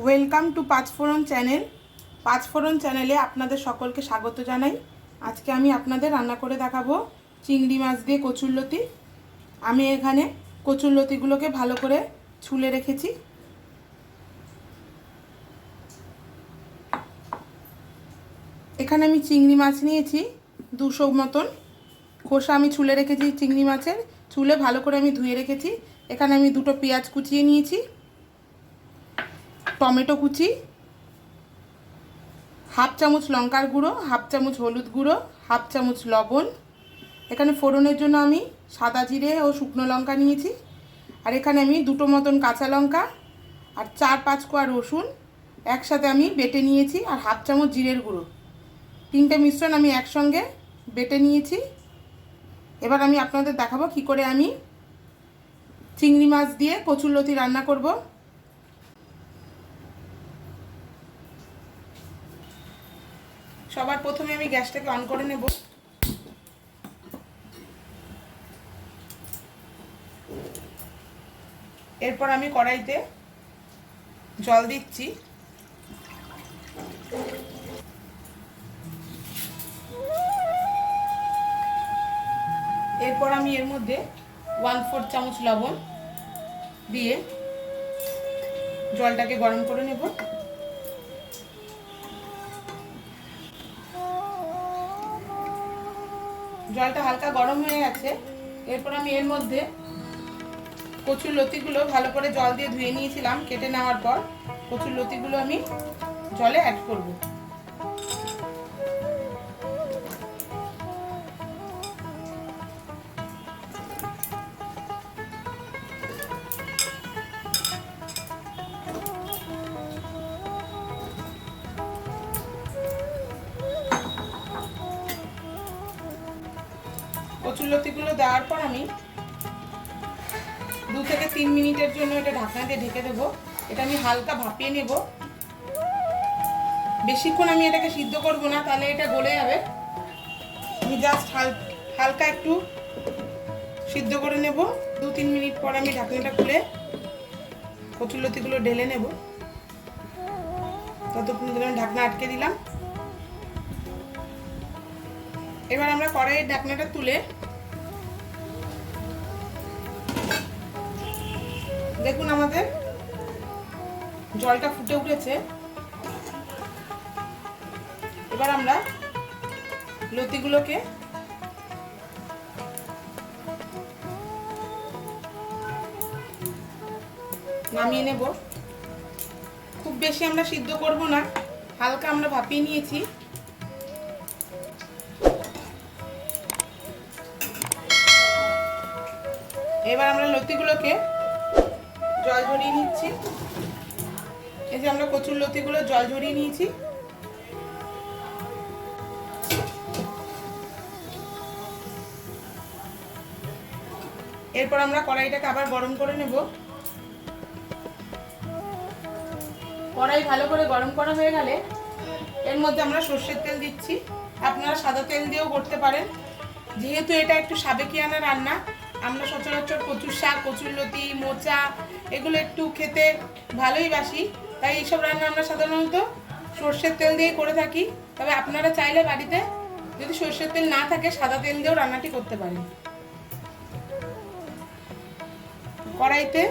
Welcome to Panchphoron channel. Panchphoron চ্যানেলে আপনাদের সকলকে স্বাগত জানাই। আজকে আমি আপনাদের রান্না করে দেখাবো চিংড়ি মাছ দিয়ে কচুরলতি। আমি এখানে কচুরলতিগুলোকে ভালো করে ছুলে রেখেছি। এখানে আমি চিংড়ি মাছ নিয়েছি 200 মতন। খোসা আমি ছুলে রেখেছি চিংড়ি মাছের, ছুলে ভালো করে আমি ধুয়ে রেখেছি। এখানে আমি 2টো পেঁয়াজ কুচিয়ে নিয়েছি, টমেটো কুচি, হাফ চামচ লঙ্কার গুঁড়ো, হাফ চামচ হলুদ গুঁড়ো, হাফ চামচ লবণ। এখানে ফোড়নের জন্য আমি সাদা জিরে ও শুকনো লঙ্কা নিয়েছি। আর এখানে আমি 2টো মতন কাঁচা লঙ্কা আর 4-5 কোয়া রসুন একসাথে আমি বেটে নিয়েছি, আর হাফ চামচ জিরের গুঁড়ো। 3টে মিশ্রণ আমি একসঙ্গে বেটে নিয়েছি। এবার আমি আপনাদের দেখাবো কী করে আমি চিংড়ি মাছ দিয়ে কচুরলতি রান্না করব। সবার প্রথমে আমি গ্যাসটাকে অন করে নেব। এরপর আমি কড়াইতে জল দিচ্ছি। এরপর আমি এর মধ্যে 1/4 চামচ লবণ দিয়ে জলটাকে গরম করে নেব। জলটা হালকা গরম হয়ে গেছে। এরপর আমি এর মধ্যে কচুরলতিগুলো ভালো করে জল দিয়ে ধুয়ে নিয়েছিলাম, কেটে নেওয়ার পর কচুরলতিগুলো আমি জলে অ্যাড করব। কচুরলতিগুলো দেওয়ার পর আমি 2 থেকে 3 মিনিটের জন্য এটা ঢাকনা দিয়ে ঢেকে দেবো। এটা আমি হালকা ভাপিয়ে নেব। বেশিক্ষণ আমি এটাকে সিদ্ধ করব না, তাহলে এটা গলে যাবে। আমি জাস্ট হালকা একটু সিদ্ধ করে নেব। 2-3 মিনিট পর আমি ঢাকনাটা খুলে কচুরলতিগুলো ঢেলে নেব। ততক্ষণ ধরে আমি ঢাকনা আটকে দিলাম। এবার আমরা কড়াইয়ের ঢাকনাটা তুলে দেখুন আমাদের জলটা ফুটে উঠেছে। এবার আমরা লতিগুলোকে নামিয়ে নেব। খুব বেশি আমরা সিদ্ধ করব না, হালকা আমরা ভাপিয়ে নিয়েছি। এবার আমরা লতিগুলোকে জল ঝরিয়ে নিচ্ছি। এই যে আমরা কচুরলতিগুলো জল ঝরিয়ে নিয়েছি। এরপর আমরা কড়াইটাকে আবার গরম করে নেব। কড়াই ভালো করে গরম করা হয়ে গেলে এর মধ্যে আমরা সর্ষের তেল দিচ্ছি। আপনারা সাদা তেল দিয়েও করতে পারেন। যেহেতু এটা একটু সাবেকিয়ানা রান্না, আমরা সচরাচর কচুর শাক, কচুরলতি, মোচা এগুলো একটু খেতে ভালোই বাসি, তাই এইসব রান্না আমরা সাধারণত সর্ষের তেল দিয়ে করে থাকি। তবে আপনারা চাইলে বাড়িতে যদি সর্ষের তেল না থাকে সাদা তেল দিয়েও রান্নাটি করতে পারেন। কড়াইতে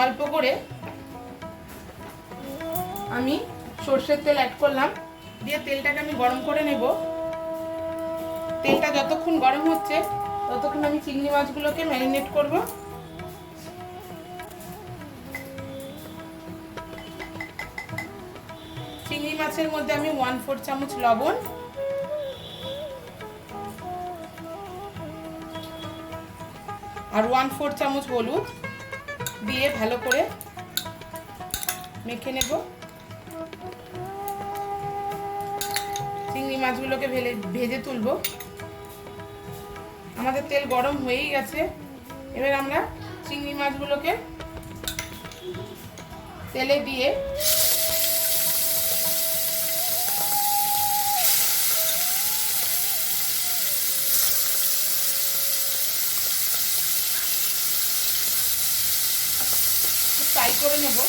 অল্প করে আমি সর্ষের তেল অ্যাড করলাম, দিয়ে তেলটাকে আমি গরম করে নেব। তেলটা যতক্ষণ গরম হচ্ছে ততক্ষণ আমি চিংড়ি মাছগুলোকে ম্যারিনেট করব। চিংড়ি মাছের মধ্যে আমি 1/4 চামচ লবণ, আর 1/4 চামচ হলুদ দিয়ে ভালো করে মেখে নেব। চিংড়ি মাছগুলোকে ভেজে তুলব। আমাদের তেল গরম হয়েই গেছে। এবার আমরা চিংড়ি মাছগুলোকে তেলে দিয়ে ফ্রাই করে নেব।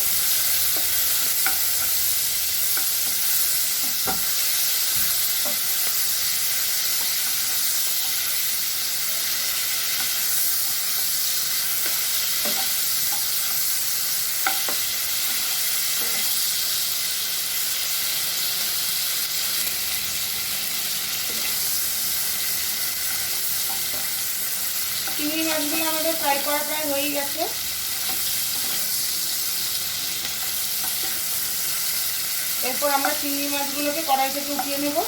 চিংড়ি মাছগুলো আমাদের ফ্রাই করা প্রায় হয়ে গেছে। এরপর আমরা চিংড়ি মাছগুলোকে কড়াই থেকে উঠিয়ে নেব।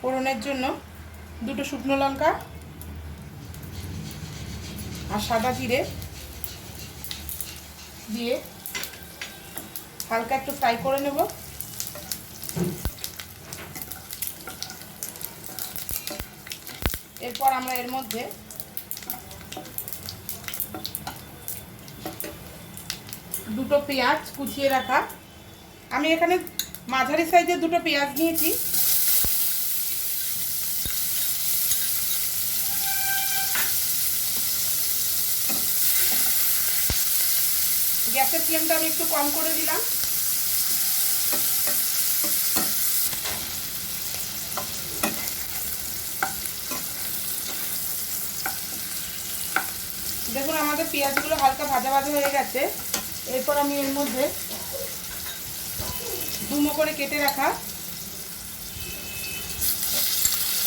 ফোড়নের জন্য দুটো শুকনো লঙ্কা আর সাদা জিরে দিয়ে হালকা একটু ফ্রাই করে নেব। এরপর আমরা এর মধ্যে দুটো পেঁয়াজ কুচিয়ে রাখা, আমি এখানে মাঝারি সাইজের দুটো পেঁয়াজ নিয়েছি, গ্যাসের ফ্লেমটা আমি একটু কম করে দিলাম। দেখুন আমাদের পেঁয়াজগুলো হালকা ভাজা ভাজা হয়ে গেছে। এরপর আমি এর মধ্যে ডুমো করে কেটে রাখা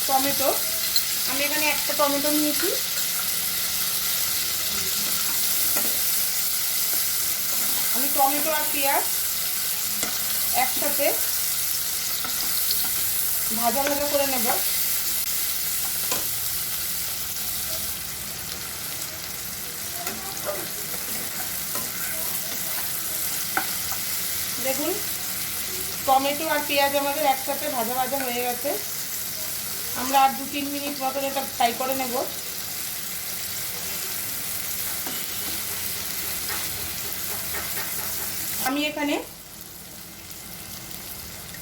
টমেটো, আমি এখানে একটা টমেটো নিয়েছি, আমি টমেটো আর পেঁয়াজ একসাথে ভাজা ভাজা করে নেব। দেখুন টমেটো আর পেঁয়াজ আমাদের একসাথে ভাজা ভাজা হয়ে গেছে। আমরা আর 2-3 মিনিট মতন এটা ফ্রাই করে নেব। আমি এখানে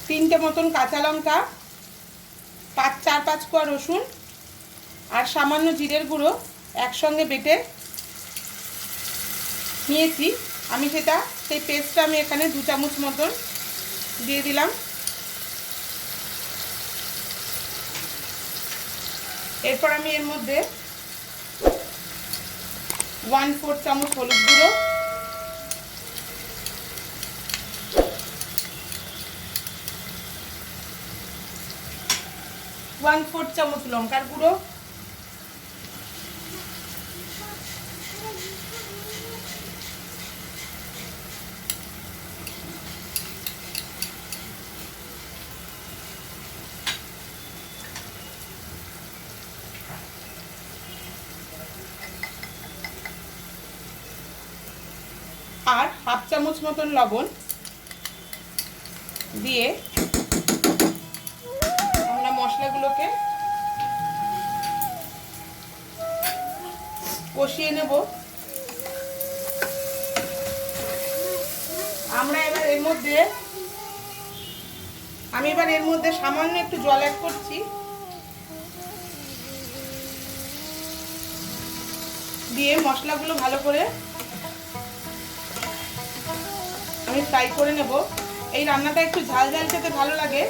3টে মতন কাঁচা লঙ্কা, 4-5 কোয়া রসুন আর সামান্য জিরের গুঁড়ো একসঙ্গে বেটে নিয়েছি। আমি সেই পেস্টটা আমি এখানে 2 চামচ মতন দিয়ে দিলাম। এরপর আমি এর মধ্যে 1/4 চামচ হলুদ গুঁড়ো, 1/4 চামচ লঙ্কার গুঁড়ো, আর 1/2 চামচ মতন লবণ দিয়ে আমরা মশলাগুলোকে কষিয়ে নেব। আমি এবার এর মধ্যে সামান্য একটু জল অ্যাড করছি, দিয়ে মশলাগুলো ভালো করে আমি ফ্রাই করে নেব। এই রান্নাটা একটু ঝাল ঝাল খেতে ভালো লাগে,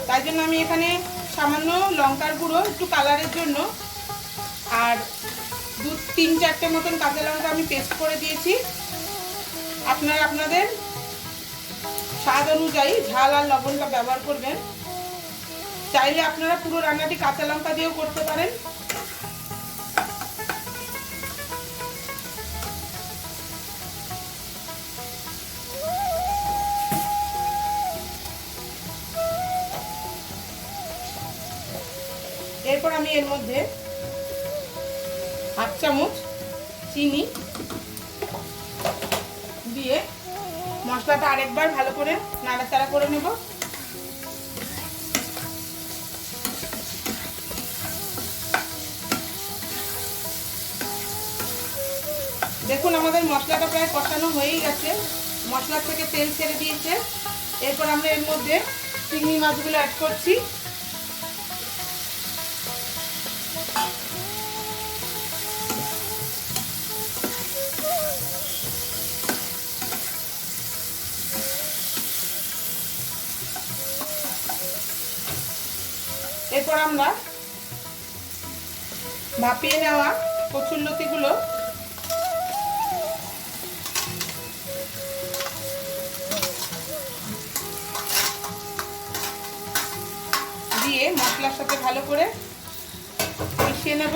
তাই জন্য আমি এখানে সামান্য লঙ্কার গুঁড়ো একটু কালারের জন্য আর 2-3-4টে মতন কাঁচা লঙ্কা আমি পেস্ট করে দিয়েছি। আপনারা আপনাদের স্বাদ অনুযায়ী ঝাল আর লবণটা ব্যবহার করবেন। চাইলে আপনারা পুরো রান্নাটি কাঁচা লঙ্কা দিয়েও করতে পারেন। এরপর আমি এর মধ্যে 1/2 চামচ চিনি দিয়ে মশলাটা আরেকবার ভালো করে নাড়াচাড়া করে নেব। দেখুন আমাদের মশলাটা প্রায় কষানো হয়েই গেছে, মশলা থেকে তেল ছেড়ে দিয়েছে। এরপর আমরা এর মধ্যে চিংড়ি মাছগুলো অ্যাড করছি। এরপর আমরা ভাপিয়ে নেওয়া কচুরলতিগুলো দিয়ে মশলার সাথে ভালো করে মিশিয়ে নেব।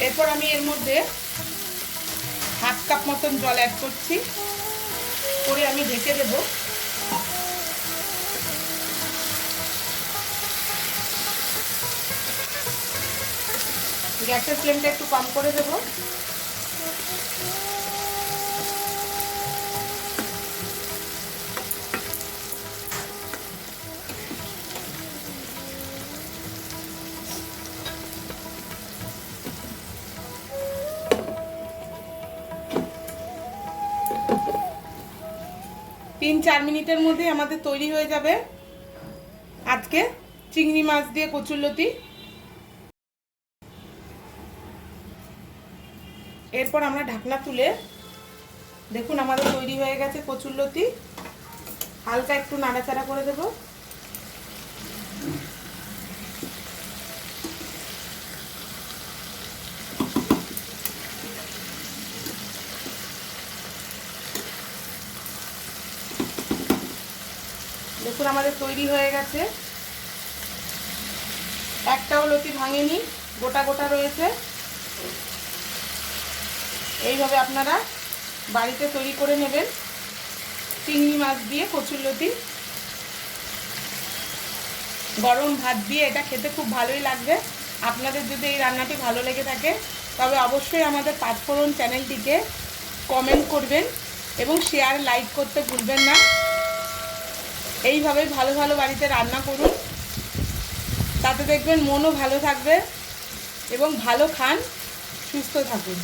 এরপর আমি এর মধ্যে হাফ কাপ মতন জল অ্যাড করছি, করে আমি ঢেকে দেব। গ্যাসের ফ্লেমটা একটু কম করে দেব। তিন চার মিনিটের মধ্যে আমাদের তৈরি হয়ে যাবে আজকে চিংড়ি মাছ দিয়ে কচুরলতি। এরপর আমরা ঢাকনা তুলে দেখুন আমাদের তৈরি হয়ে গেছে কচুরলতি। হালকা একটু নাড়াচাড়া করে দেব। দেখুন আমাদের তৈরি হয়ে গেছে, একটাও লতি ভাঙেনি, গোটা গোটা রয়েছে। এইভাবে আপনারা বাড়িতে তৈরি করে নেবেন চিংড়ি মাছ দিয়ে কচুরলতি। গরম ভাত দিয়ে এটা খেতে খুব ভালোই লাগবে। আপনাদের যদি এই রান্নাটি ভালো লেগে থাকে তবে অবশ্যই আমাদের পাঁচফোড়ন চ্যানেলটিকে কমেন্ট করবেন এবং শেয়ার লাইক করতে ভুলবেন না। এইভাবে ভালো ভালো বাড়িতে রান্না করুন, তাতে দেখবেন মনও ভালো থাকবে এবং ভালো খান, সুস্থ থাকুন।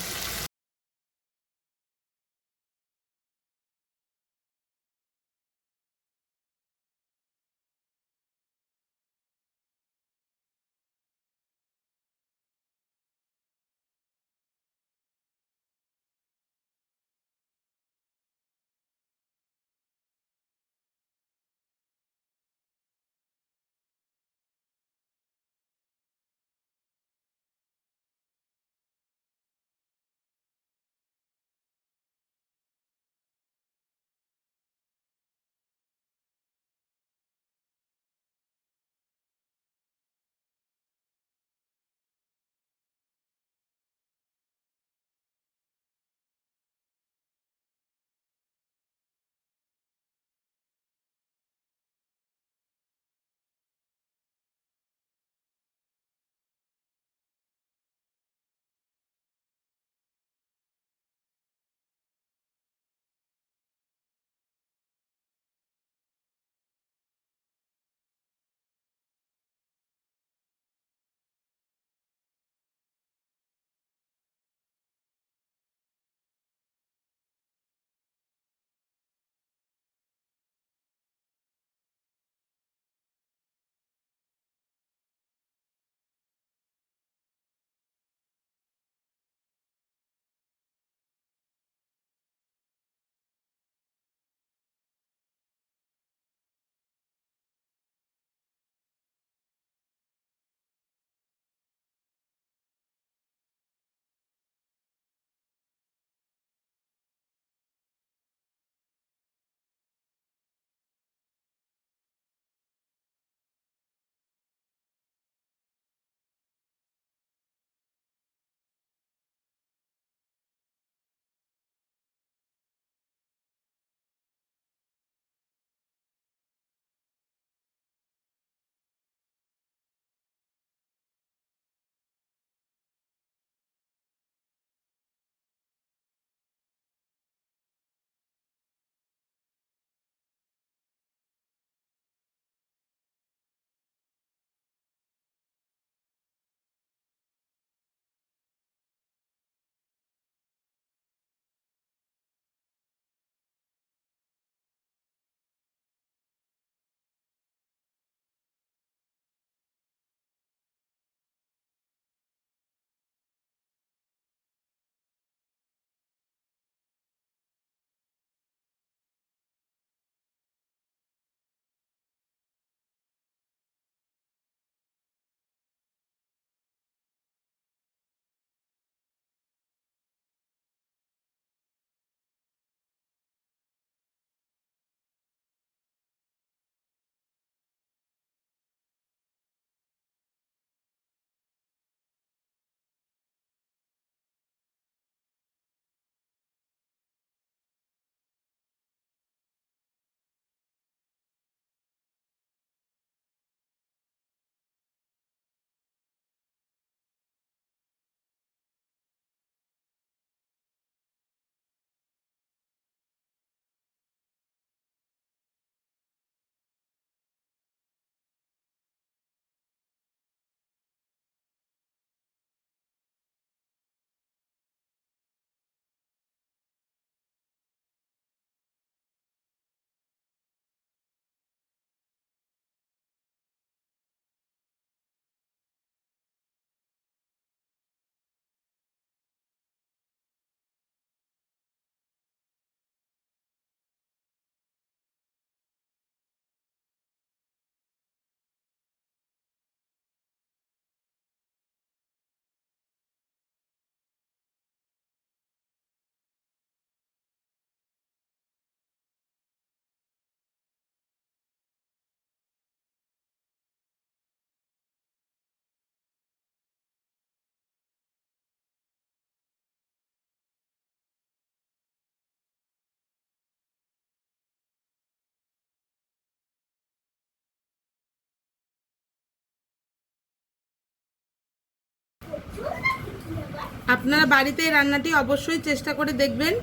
আপনারা বাড়িতে এই রান্নাটি অবশ্যই চেষ্টা করে দেখবেন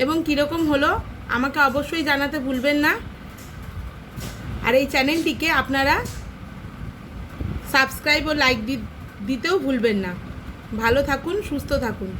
এবং কীরকম হলো আমাকে অবশ্যই জানাতে ভুলবেন না। আর এই চ্যানেলটিকে আপনারা সাবস্ক্রাইব ও লাইক দিতেও ভুলবেন না। ভালো থাকুন, সুস্থ থাকুন।